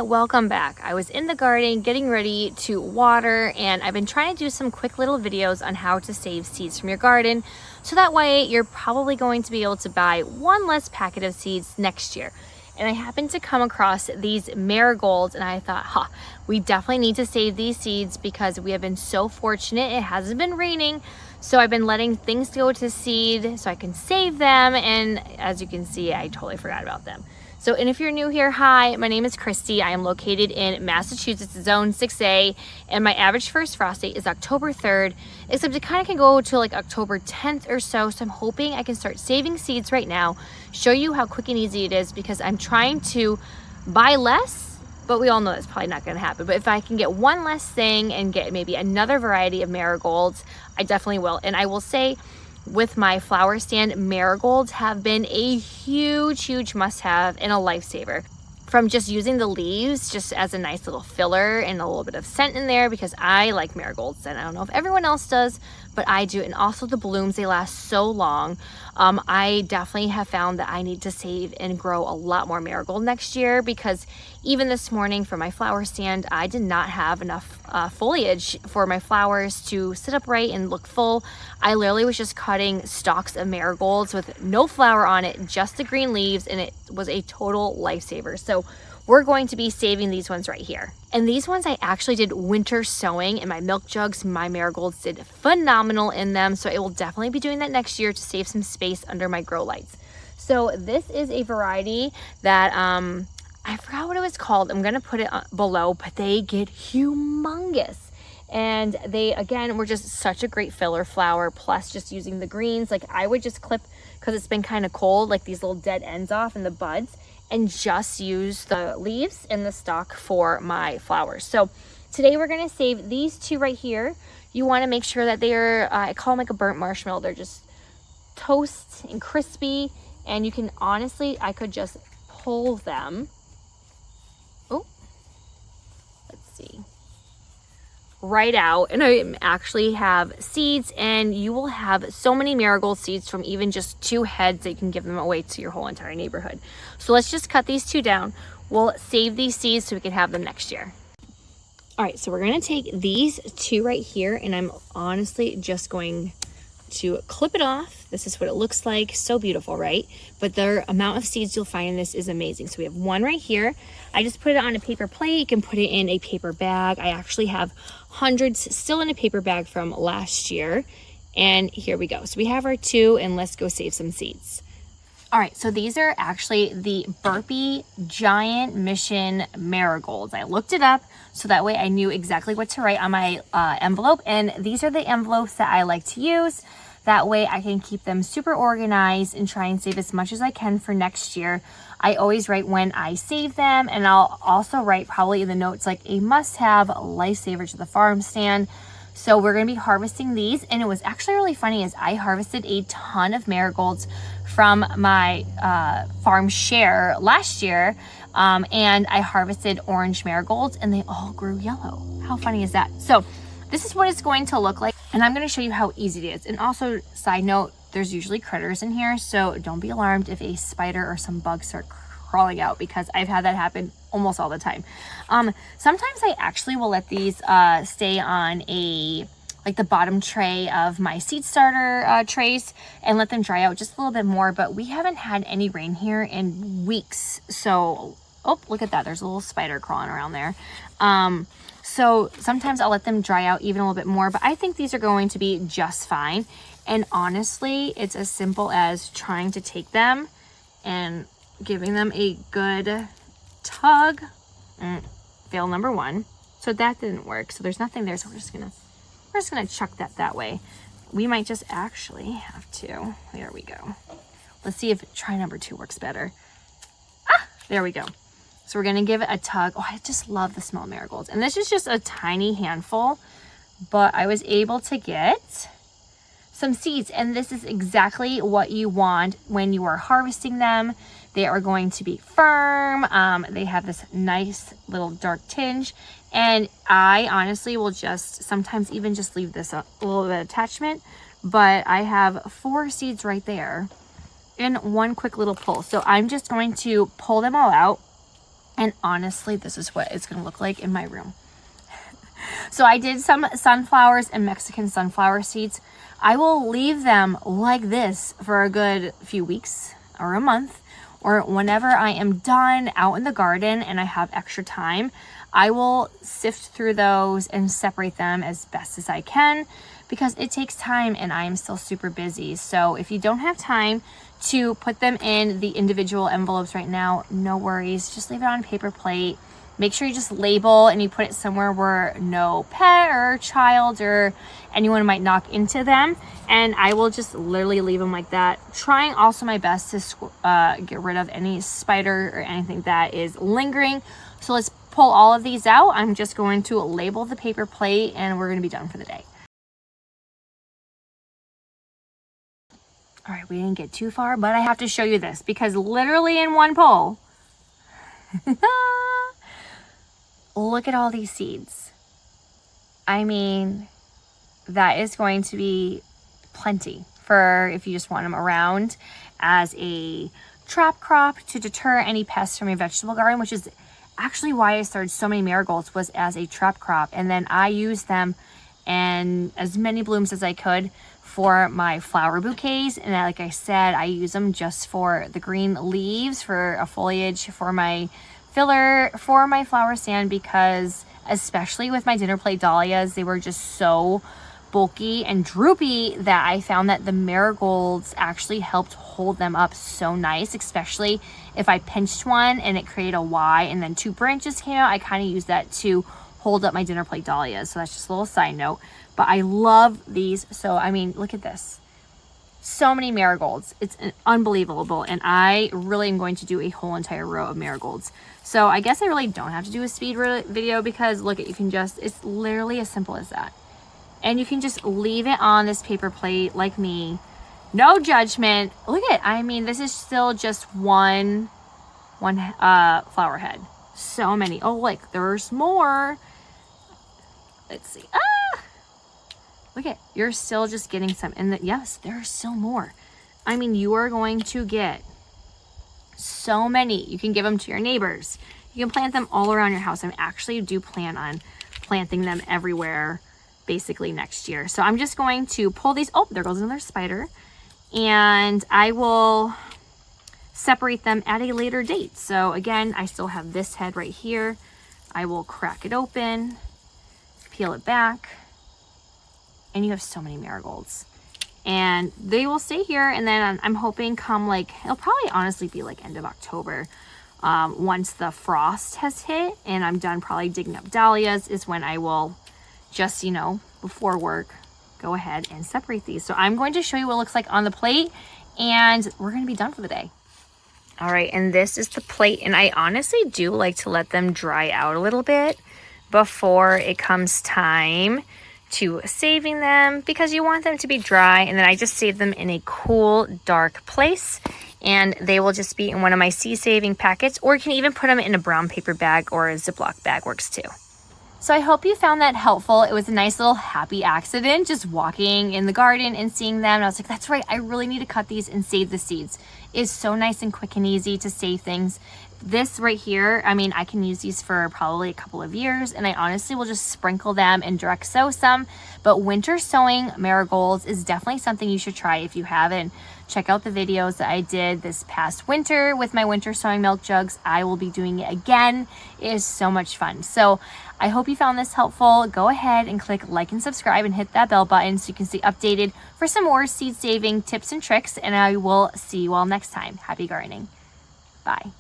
welcome back. I was in the garden getting ready to water, and I've been trying to do some quick little videos on how to save seeds from your garden, so that way you're probably going to be able to buy one less packet of seeds next year. And I happened to come across these marigolds, and I thought, we definitely need to save these seeds because we have been so fortunate. It hasn't been raining, so I've been letting things go to seed so I can save them. And as you can see, I totally forgot about them. So, and if you're new here, hi, my name is Kristy. I am located in Massachusetts, zone 6A, and my average first frost date is October 3rd, except it kind of can go to like October 10th or so. So I'm hoping I can start saving seeds right now, show you how quick and easy it is, because I'm trying to buy less, but we all know that's probably not going to happen. But if I can get one less thing and get maybe another variety of marigolds, I definitely will. And I will say, with my flower stand, marigolds have been a huge must-have and a lifesaver. From just using the leaves just as a nice little filler and a little bit of scent in there, because I like marigolds, and I don't know if everyone else does, but I do. And also the blooms, they last so long. I definitely have found that I need to save and grow a lot more marigold next year, because even this morning for my flower stand, I did not have enough foliage for my flowers to sit upright and look full. I literally was just cutting stalks of marigolds with no flower on it, just the green leaves, and it was a total lifesaver. So we're going to be saving these ones right here. And these ones I actually did winter sowing in my milk jugs. My marigolds did phenomenal in them. So I will definitely be doing that next year to save some space under my grow lights. So this is a variety that, I forgot what it was called. I'm gonna put it below, but they get humongous. And they, again, were just such a great filler flower, plus just using the greens. Like I would just clip, because it's been kind of cold, like these little dead ends off and the buds, and just use the leaves and the stalk for my flowers. So today we're gonna save these two right here. You wanna make sure that they're, I call them like a burnt marshmallow. They're just toast and crispy. And you can honestly, I could just pull them. Oh, let's see. Right out, and I actually have seeds, and you will have so many marigold seeds from even just 2 heads that you can give them away to your whole entire neighborhood. So let's just cut these 2 down. We'll save these seeds so we can have them next year. All right, so we're gonna take these 2 right here, and I'm honestly just going to clip it off. This is what it looks like. So beautiful, right? But the amount of seeds you'll find in this is amazing. So we have 1 right here. I just put it on a paper plate. You can put it in a paper bag. I actually have hundreds still in a paper bag from last year. And here we go. So we have our 2, and let's go save some seeds. All right, so these are actually the Burpee Giant Mission Marigolds. I looked it up so that way I knew exactly what to write on my envelope. And these are the envelopes that I like to use. That way I can keep them super organized and try and save as much as I can for next year. I always write when I save them, and I'll also write probably in the notes like a must-have, lifesaver to the farm stand. So we're gonna be harvesting these, and it was actually really funny as I harvested a ton of marigolds from my farm share last year, and I harvested orange marigolds, and they all grew yellow. How funny is that? So this is what it's going to look like, and I'm going to show you how easy it is. And also, side note, there's usually critters in here, so don't be alarmed if a spider or some bugs start crawling out, because I've had that happen almost all the time. Sometimes I actually will let these stay on like the bottom tray of my seed starter trays and let them dry out just a little bit more, but we haven't had any rain here in weeks. So, oh, look at that. There's a little spider crawling around there. So sometimes I'll let them dry out even a little bit more, but I think these are going to be just fine. And honestly, it's as simple as trying to take them and giving them a good tug. Fail number 1. So that didn't work. So there's nothing there. So we're just gonna chuck that way. We might just actually have to, there we go. Let's see if try number 2 works better. There we go. So we're gonna give it a tug. Oh, I just love the smell of marigolds. And this is just a tiny handful, but I was able to get some seeds, and this is exactly what you want when you are harvesting them. They are going to be firm. They have this nice little dark tinge, and I honestly will just sometimes even just leave this a little bit of attachment, but I have 4 seeds right there in one quick little pull. So I'm just going to pull them all out And honestly, this is what it's gonna look like in my room. So I did some sunflowers and Mexican sunflower seeds. I will leave them like this for a good few weeks or a month, or whenever I am done out in the garden and I have extra time, I will sift through those and separate them as best as I can, because it takes time and I am still super busy. So if you don't have time to put them in the individual envelopes right now, no worries, just leave it on a paper plate. Make sure you just label and you put it somewhere where no pet or child or anyone might knock into them. And I will just literally leave them like that. Trying also my best to get rid of any spider or anything that is lingering. So let's pull all of these out. I'm just going to label the paper plate and we're going to be done for the day. All right, we didn't get too far, but I have to show you this because literally in one pull, look at all these seeds. I mean, that is going to be plenty for if you just want them around as a trap crop to deter any pests from your vegetable garden, which is actually why I started so many marigolds, was as a trap crop. And then I used them in as many blooms as I could for my flower bouquets. And like I said, I use them just for the green leaves, for a foliage, for my filler, for my flower stand, because especially with my dinner plate dahlias, they were just so bulky and droopy that I found that the marigolds actually helped hold them up so nice, especially if I pinched one and it created a Y and then 2 branches came out. I kind of use that to hold up my dinner plate dahlias. So that's just a little side note, but I love these. So I mean, look at this, so many marigolds, it's unbelievable. And I really am going to do a whole entire row of marigolds. So I guess I really don't have to do a speed video because look at, you can just, it's literally as simple as that. And you can just leave it on this paper plate like me. No judgment. Look at, I mean, this is still just one flower head. So many. Oh, like there's more. Let's see. Look at, you're still just getting some. And yes, there are still more. I mean, you are going to get so many. You can give them to your neighbors. You can plant them all around your house. I actually do plan on planting them everywhere basically next year. So I'm just going to pull these. Oh, there goes another spider. And I will separate them at a later date. So again, I still have this head right here. I will crack it open, peel it back, and you have so many marigolds. And they will stay here, and then I'm hoping come like, it'll probably honestly be like end of October, once the frost has hit and I'm done probably digging up dahlias, is when I will just, you know, before work, go ahead and separate these. So I'm going to show you what it looks like on the plate, and we're going to be done for the day. All right, and this is the plate, and I honestly do like to let them dry out a little bit before it comes time to saving them, because you want them to be dry. And then I just save them in a cool, dark place, and they will just be in one of my seed saving packets, or you can even put them in a brown paper bag, or a Ziploc bag works too. So I hope you found that helpful. It was a nice little happy accident, just walking in the garden and seeing them. And I was like, that's right, I really need to cut these and save the seeds. It's so nice and quick and easy to save things. This right here, I mean, I can use these for probably a couple of years, and I honestly will just sprinkle them and direct sow some. But winter sowing marigolds is definitely something you should try if you haven't. Check out the videos that I did this past winter with my winter sowing milk jugs. I will be doing it again. It is so much fun. So I hope you found this helpful. Go ahead and click like and subscribe and hit that bell button so you can stay updated for some more seed saving tips and tricks. And I will see you all next time. Happy gardening. Bye.